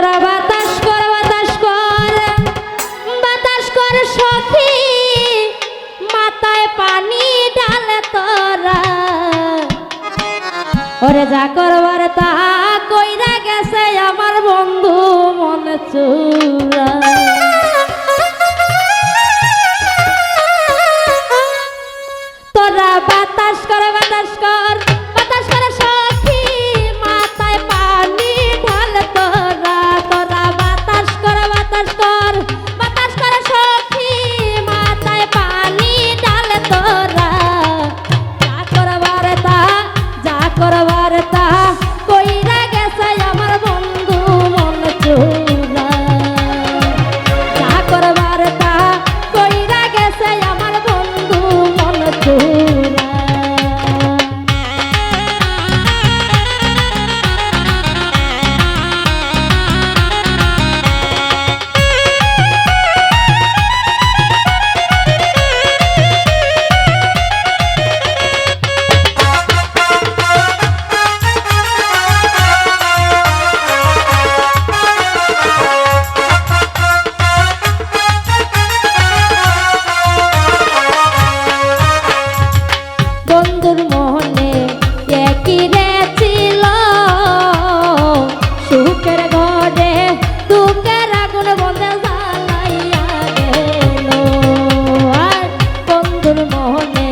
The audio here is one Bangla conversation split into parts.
তোরা বাতাস কর বাতাস কর বাতাস কর সখী মাথায় পানি ঢালে তোরা ওরে যা করবার তা কইরা গেছে আমার বন্ধু মন চুরা তোরা বাতাস কর বাতাস কর বাতাস কর সখী মাথায় পানি ঢালে তোরা তোরা বাতাস কর বাতাস কর বাতাস কর সখী মাথায় পানি ঢালে তোরা যা করবার তা কইরা গেছে আমার বন্ধু মন চুরা যা করবার তা কইরা গেছে আমার বন্ধু মন চুরা বন্ধুর মনে একই রে ছিল সুখের ঘরে দুঃখের আগুন বন্ধে জ্বালাইয়া গেল আর বন্ধুর মনে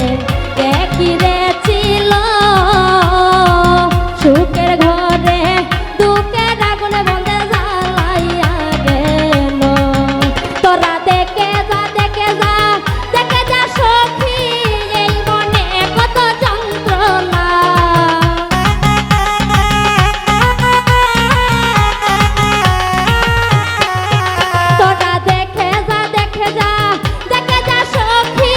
একই রে ছিল সুখের ঘরে দুঃখের আগুন বন্ধে জ্বালাইয়া গেল তোরা দেখে যা দেখে যা দেখে যা সখী এই মনে কত যন্ত্রণা তোরা দেখে যা দেখে যা দেখে যা সখী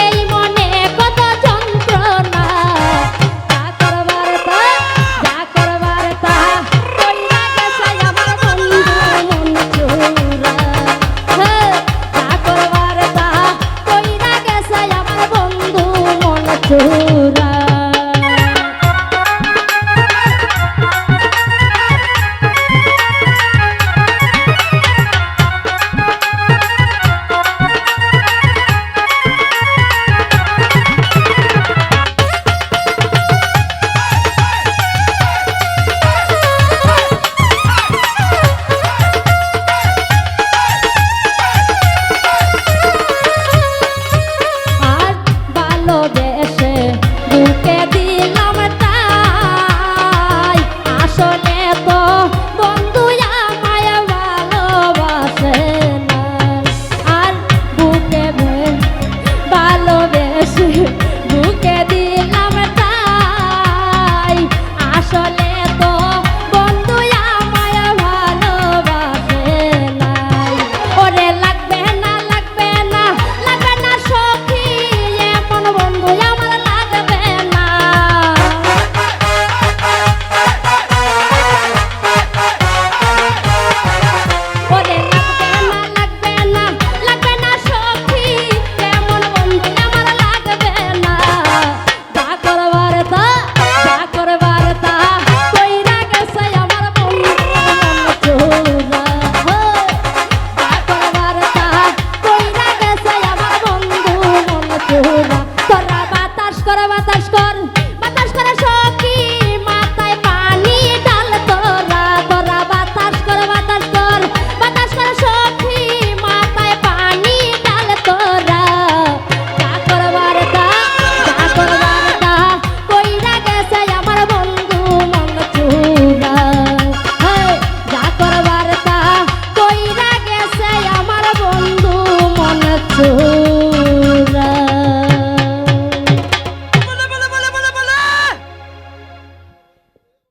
এই মনে কত যন্ত্রণা যা করবার তা কইরা গেছে আমার বন্ধু মন চুরা যা করবার তা কইরা গেছে আমার বন্ধু মন চুরা আর ভালোবেসে বুকে দিলাম তাই আসলে